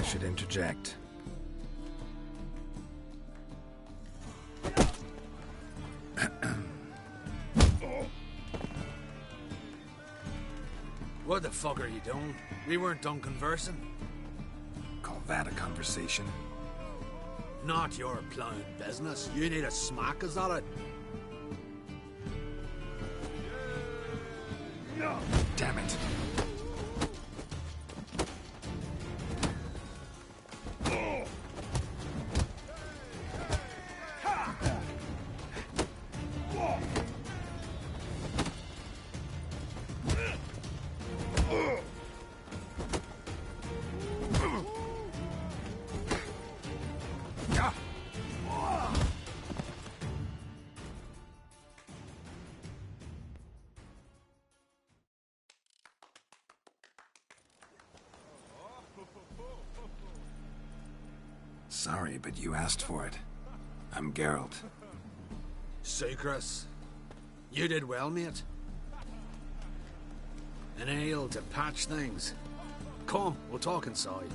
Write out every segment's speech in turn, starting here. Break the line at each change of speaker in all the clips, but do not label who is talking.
I should interject.
What the fuck are you doing? We weren't done conversing.
Call that a conversation?
Not your plowing business. You need a smack, is that it?
Damn it. Sorry, but you asked for it. I'm Geralt.
Sucrus. You did well, mate. An ale to patch things. Come, we'll talk inside.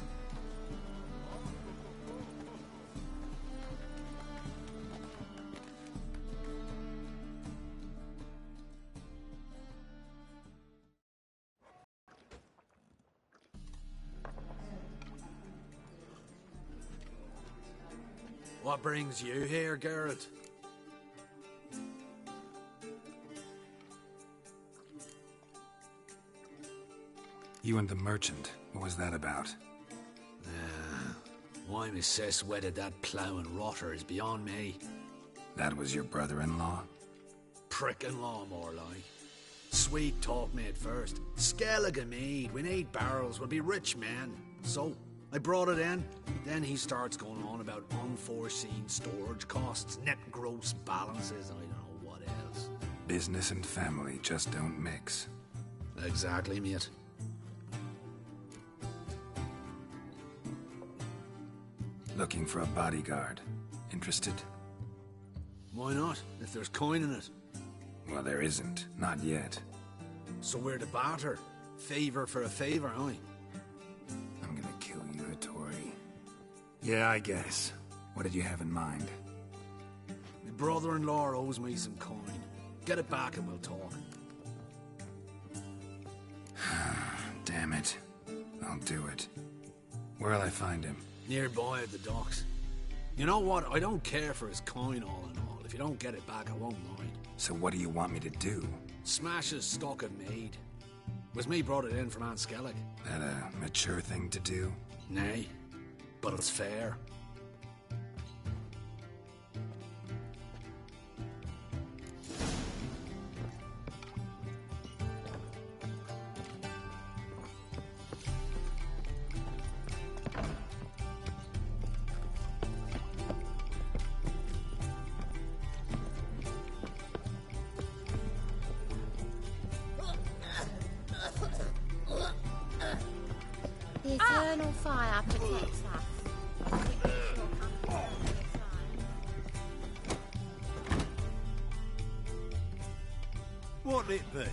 What brings you here, Geralt?
You and the merchant, what was that about?
Why my sis wedded that ploughing rotter is beyond me.
That was your brother-in-law?
Prick-in-law, more like. Sweet talk made first. Skellig and mead, we need barrels, we'll be rich men. So, I brought it in. Then he starts going on about unforeseen storage costs, net gross balances, and I don't know what else.
Business and family just don't mix.
Exactly, mate.
Looking for a bodyguard. Interested?
Why not, if there's coin in it?
Well, there isn't. Not yet.
So we're to barter. Favor for a favor, aye?
I'm gonna kill you, Hattori. Yeah, I guess. What did you have in mind?
My brother-in-law owes me some coin. Get it back and we'll talk.
Damn it. I'll do it. Where'll I find him?
Nearby at the docks. You know what? I don't care for his coin all in all. If you don't get it back, I won't mind.
So what do you want me to do?
Smash his stock of mead. Was me brought it in from Aunt Skellig.
That a mature thing to do?
Nay, but it's fair.
The eternal fire protects us.
What'll it be?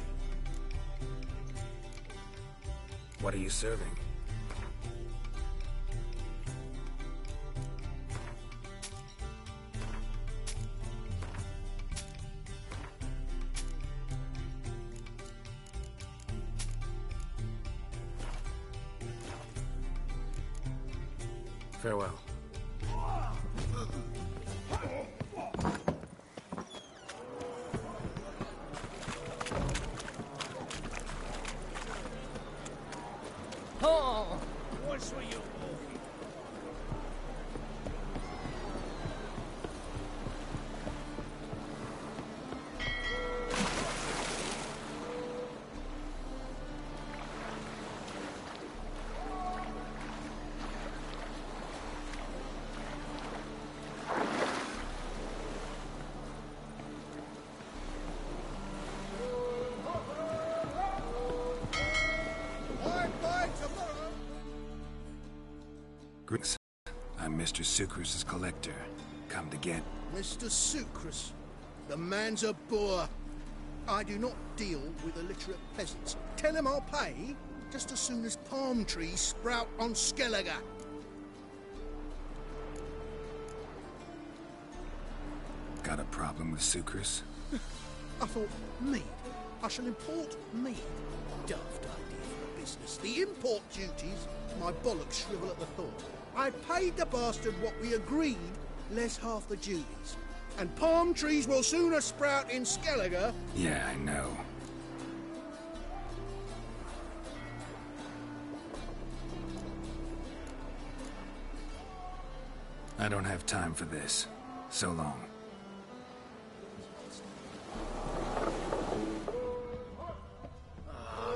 What are you serving? Farewell.
Oh! What's with you walking?
Greetings. I'm Mr. Sucrus' collector. Come to get...
Mr. Sucrus, the man's a boor. I do not deal with illiterate peasants. Tell him I'll pay just as soon as palm trees sprout on Skellige.
Got a problem with sucrose?
I thought, mead. I shall import mead. Daft idea for a business. The import duties, my bollocks shrivel at the thought. I paid the bastard what we agreed, less half the duties. And palm trees will sooner sprout in Skellige.
Yeah, I know. I don't have time for this. So long.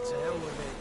To hell with it.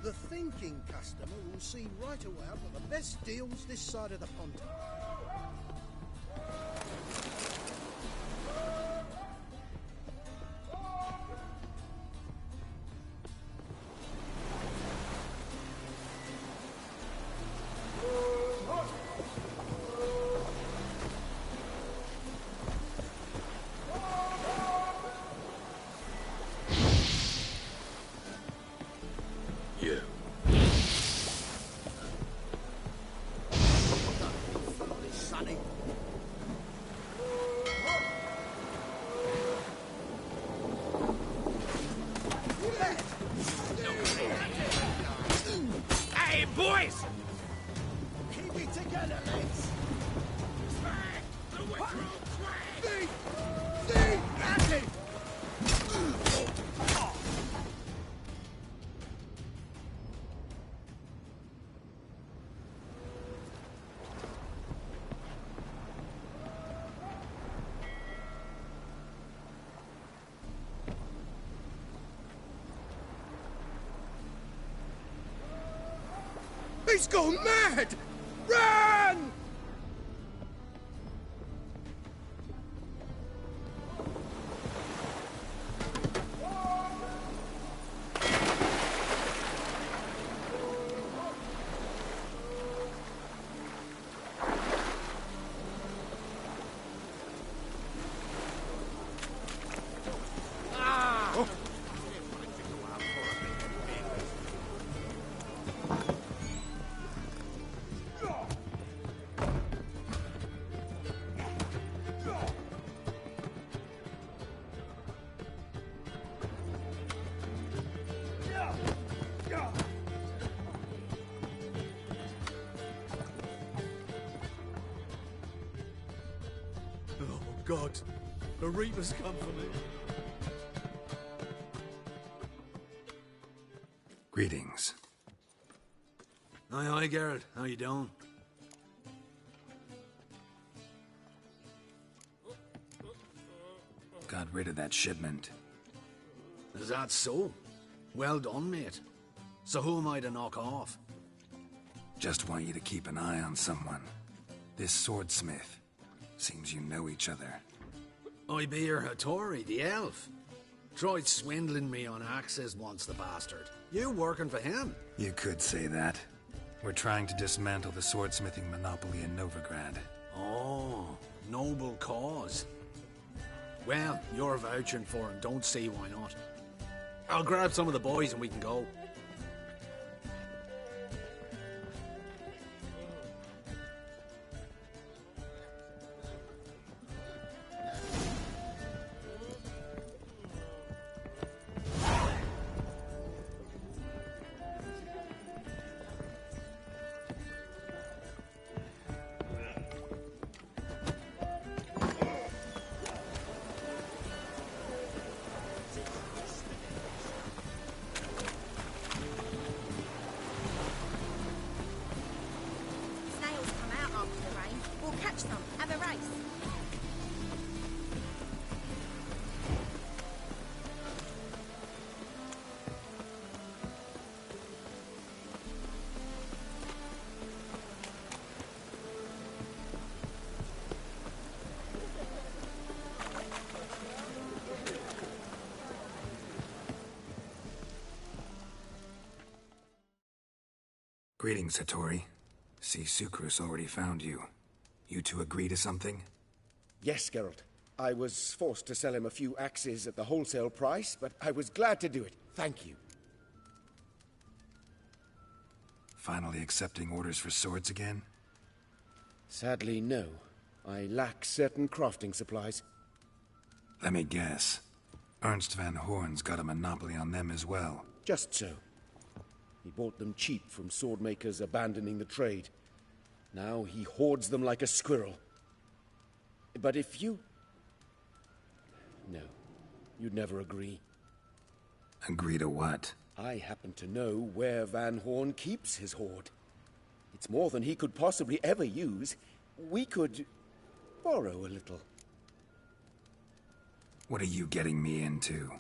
The thinking customer will see right away I've got the best deals this side of the pond.
Hey, boys!
Keep it together, lads! That's it! He's gone mad! Run!
Oh, God. The Reapers come for me.
Greetings.
Aye, Geralt. How you doing?
Got rid of that shipment.
Is that so? Well done, mate. So who am I to knock off?
Just want you to keep an eye on someone. This swordsmith. Seems you know each other.
I be your Hattori, the elf. Tried swindling me on access once, the bastard. You working for him?
You could say that. We're trying to dismantle the swordsmithing monopoly in Novigrad.
Oh, noble cause. Well, you're vouching for him, don't see why not. I'll grab some of the boys and we can go.
Greetings, Hattori. See, Sucrus already found you. You two agree to something?
Yes, Geralt. I was forced to sell him a few axes at the wholesale price, but I was glad to do it. Thank you.
Finally accepting orders for swords again?
Sadly, no. I lack certain crafting supplies.
Let me guess. Ernst van Horn's got a monopoly on them as well.
Just so. He bought them cheap from sword makers abandoning the trade. Now he hoards them like a squirrel. But if you... No, you'd never agree.
Agree to what?
I happen to know where Van Horn keeps his hoard. It's more than he could possibly ever use. We could borrow a little.
What are you getting me into?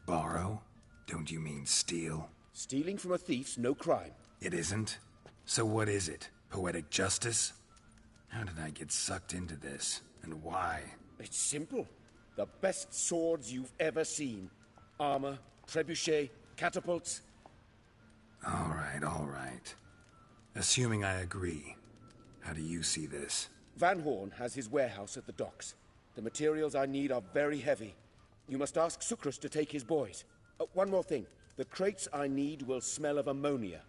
Borrow? Don't you mean steal?
Stealing from a thief's no crime.
It isn't? So what is it? Poetic justice? How did I get sucked into this? And why?
It's simple. The best swords you've ever seen. Armor, trebuchet, catapults.
All right. Assuming I agree, how do you see this?
Van Horn has his warehouse at the docks. The materials I need are very heavy. You must ask Sucrus to take his boys. One more thing. The crates I need will smell of ammonia.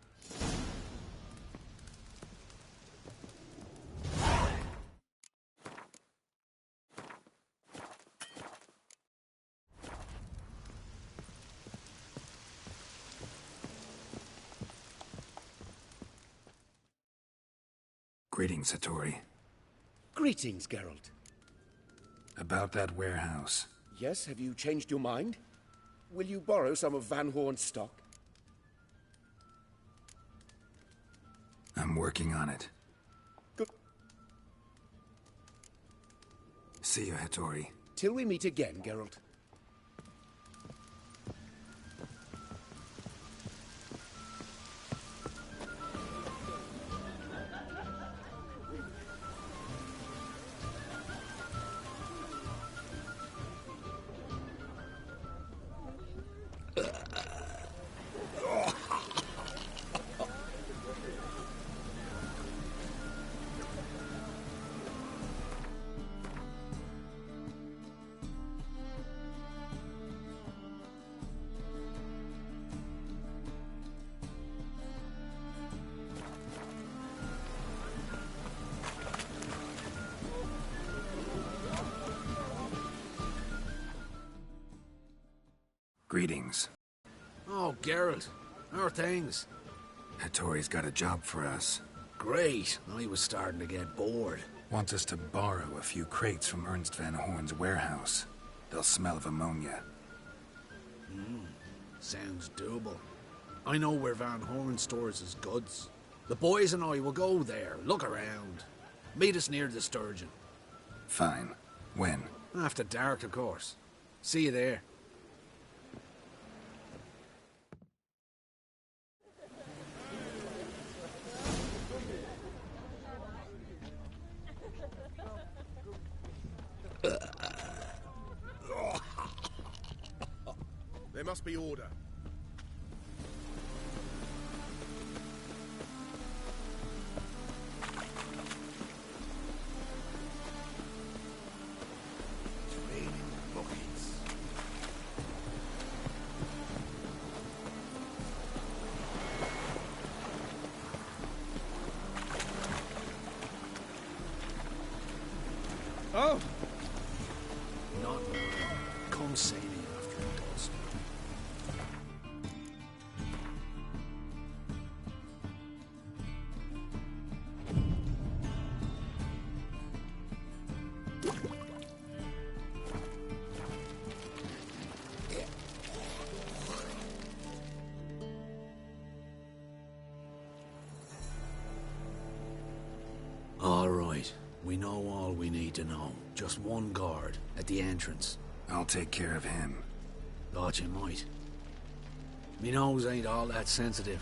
Greetings, Hattori.
Greetings, Geralt.
About that warehouse.
Yes, have you changed your mind? Will you borrow some of Van Horn's stock?
I'm working on it.
Good.
See you, Hattori.
Till we meet again, Geralt.
Greetings.
Oh, Geralt. How are things?
Hattori's got a job for us.
Great. I was starting to get bored.
Wants us to borrow a few crates from Ernst van Horn's warehouse. They'll smell of ammonia.
Sounds doable. I know where Van Horn stores his goods. The boys and I will go there, look around. Meet us near the Sturgeon.
Fine. When?
After dark, of course. See you there.
There must be order. It's raining buckets.
Oh!
Not now. Come sailing after dusk. All right. We know all we need to know. Just one guard at the entrance.
I'll take care of him.
Thought you might. Me nose ain't all that sensitive.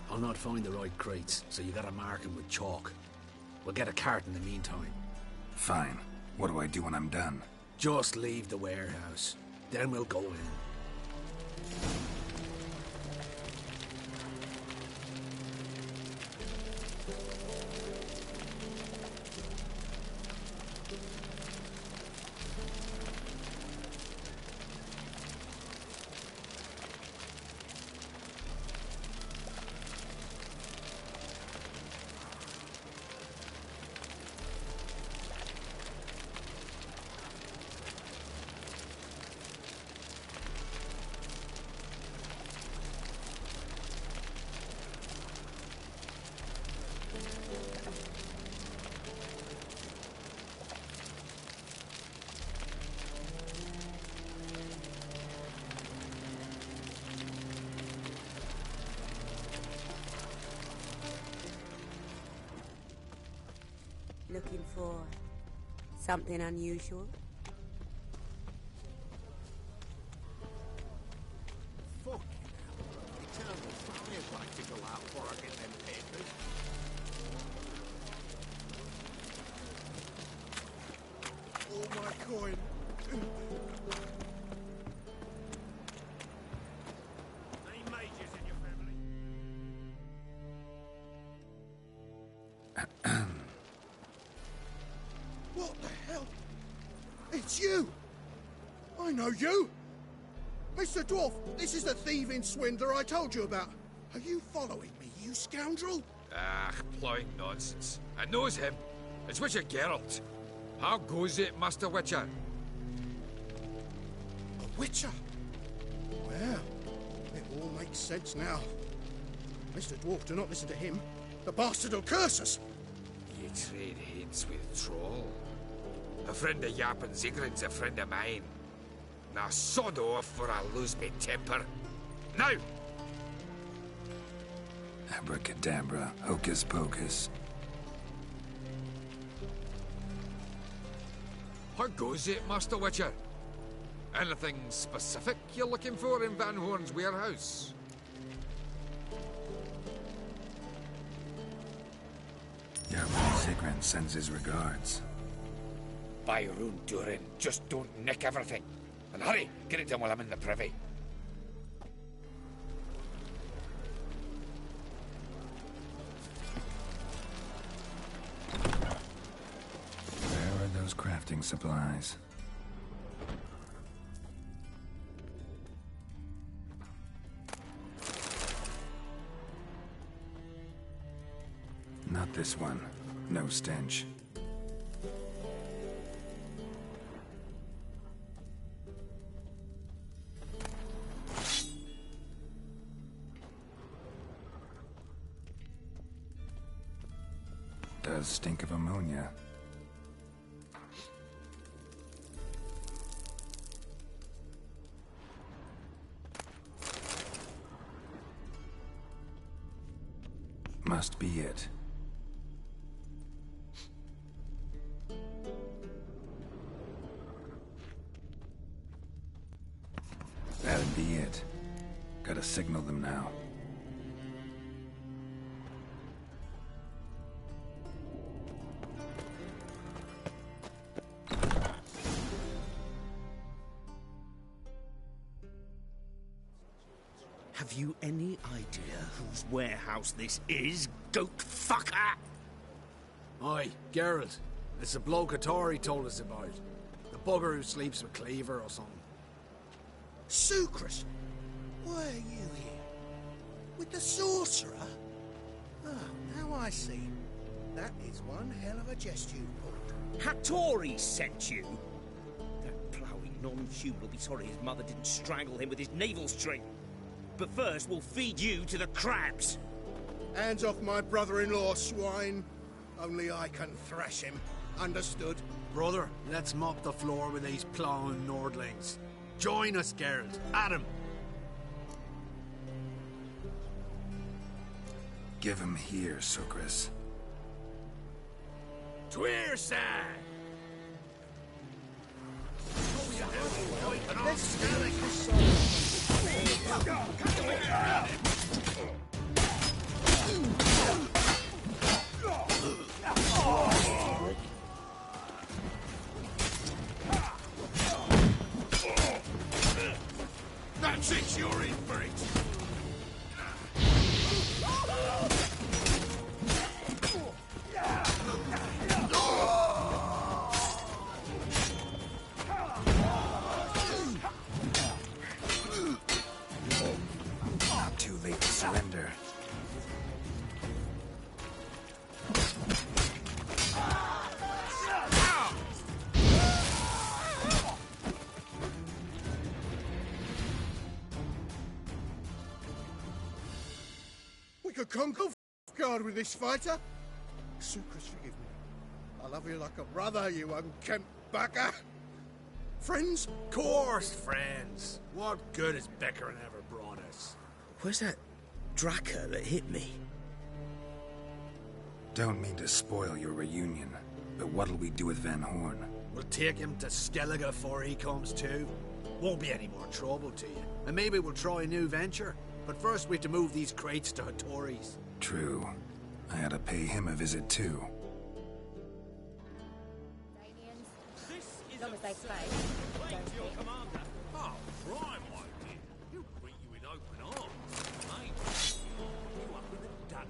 I'll not find the right crates, so you gotta mark 'em with chalk. We'll get a cart in the meantime.
Fine. What do I do when I'm done?
Just leave the warehouse. Then we'll go in.
Looking for something unusual?
Fucking hell. Eternal fire's like to go out before I get them papers. All my coin.
Any mages in your family?
What the hell? It's you! I know you! Mr. Dwarf, this is the thieving swindler I told you about. Are you following me, you scoundrel?
Ah, plowing nonsense. I knows him. It's Witcher Geralt. How goes it, Master Witcher?
A witcher? Well, it all makes sense now. Mr. Dwarf, do not listen to him. The bastard will curse us.
You trade heads with Troll. A friend of Yappin Zigrid's a friend of mine. Now sod off for I lose me temper. Now!
Abracadabra, hocus pocus.
How goes it, Master Witcher? Anything specific you're looking for in Van Horn's warehouse?
Yappin Zigrid sends his regards.
By your own doing, just don't nick everything. And hurry, get it done while I'm in the privy.
Where are those crafting supplies? Not this one. No stench. Does stink of ammonia. Must be it. That'd be it. Gotta signal them now.
Have you any idea whose warehouse this is, goat fucker?
Aye, Geralt. It's the bloke Atari told us about. The bugger who sleeps with Cleaver or something.
Sucrus! Why are you here? With the sorcerer? Ah, now I see. That is one hell of a jest you pulled.
Hattori sent you? That ploughing non-human will be sorry his mother didn't strangle him with his navel string. But first, we'll feed you to the crabs.
Hands off my brother-in-law, swine. Only I can thrash him. Understood?
Brother, let's mop the floor with these plowing Nordlings. Join us, Geralt. Adam.
Give him here, Sucrus.
Tweerside!
That's it, you're in for it.
Not too late to surrender.
We could conquer guard with this fighter. Sucrus, forgive me. I love you like a brother, you unkempt bugger. Friends?
Course, friends. What good has Beckering ever brought us?
Where's that Draka that hit me?
Don't mean to spoil your reunion, But what'll we do with Van Horn?
We'll take him to Skellige before he comes to. Won't be any more trouble to you. And maybe we'll try a new venture. But first we have to move these crates to Hattori's.
True. I ought to pay him a visit too.
As long as they play, don't hit.
Oh, prime idea. He'll greet you with open arms. Mate, you up with a Dutch.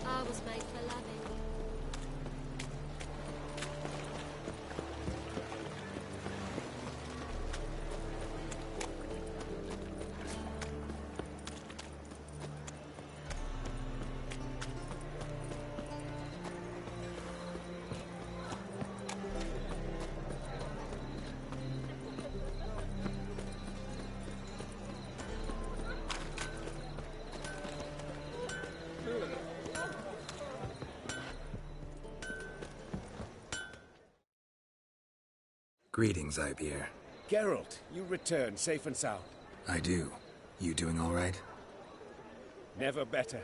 I was made for loving.
Greetings, Ibeer.
Geralt, you return safe and sound.
I do. You doing all right?
Never better.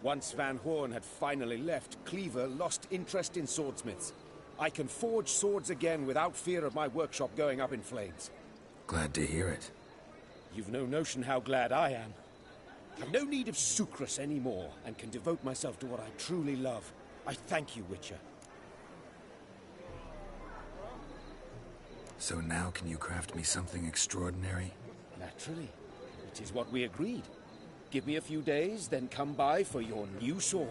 Once Van Horn had finally left, Cleaver lost interest in swordsmiths. I can forge swords again without fear of my workshop going up in flames.
Glad to hear it.
You've no notion how glad I am. I've no need of sucrus anymore, and can devote myself to what I truly love. I thank you, Witcher.
So now can you craft me something extraordinary?
Naturally. It is what we agreed. Give me a few days, then come by for your new sword.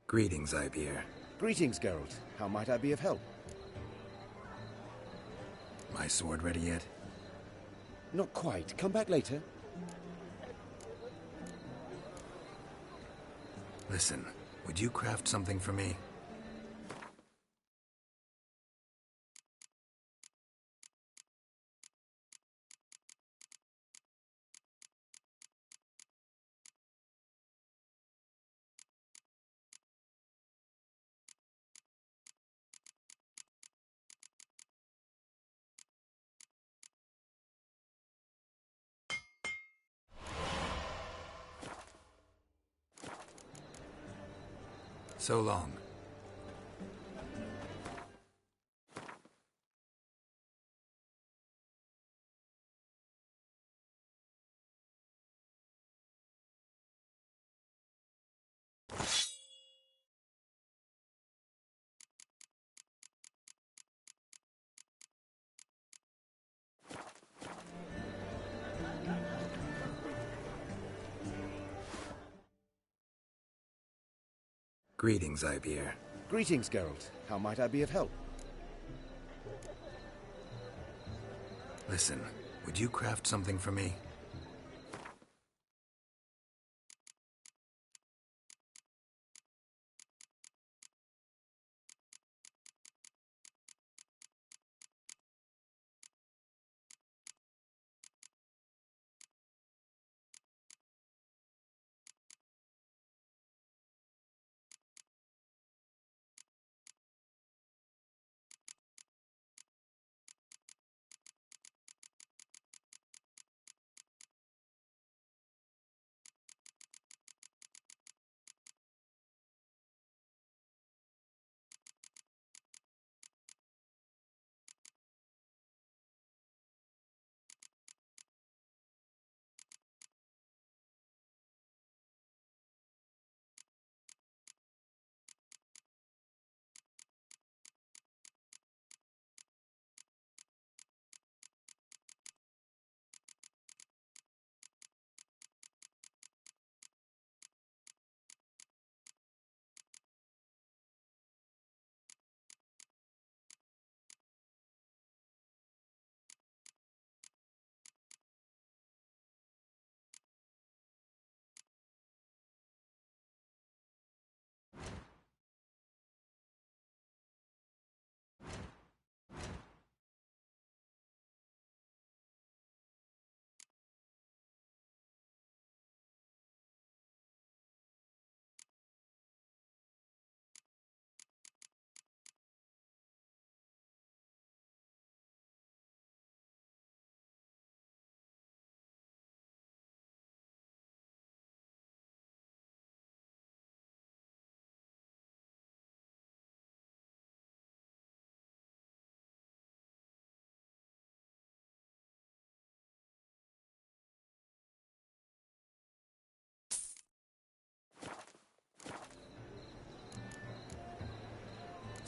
Greetings, Ibeer.
Greetings, Geralt. How might I be of help?
My sword ready yet?
Not quite. Come back later.
Listen, would you craft something for me? So long. Greetings, Ibeer.
Greetings, Geralt. How might I be of help?
Listen, would you craft something for me?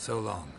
So long.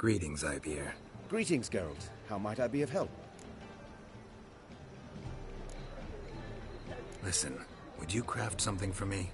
Greetings, Ibeer.
Greetings, Geralt. How might I be of help?
Listen, would you craft something for me?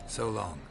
So long.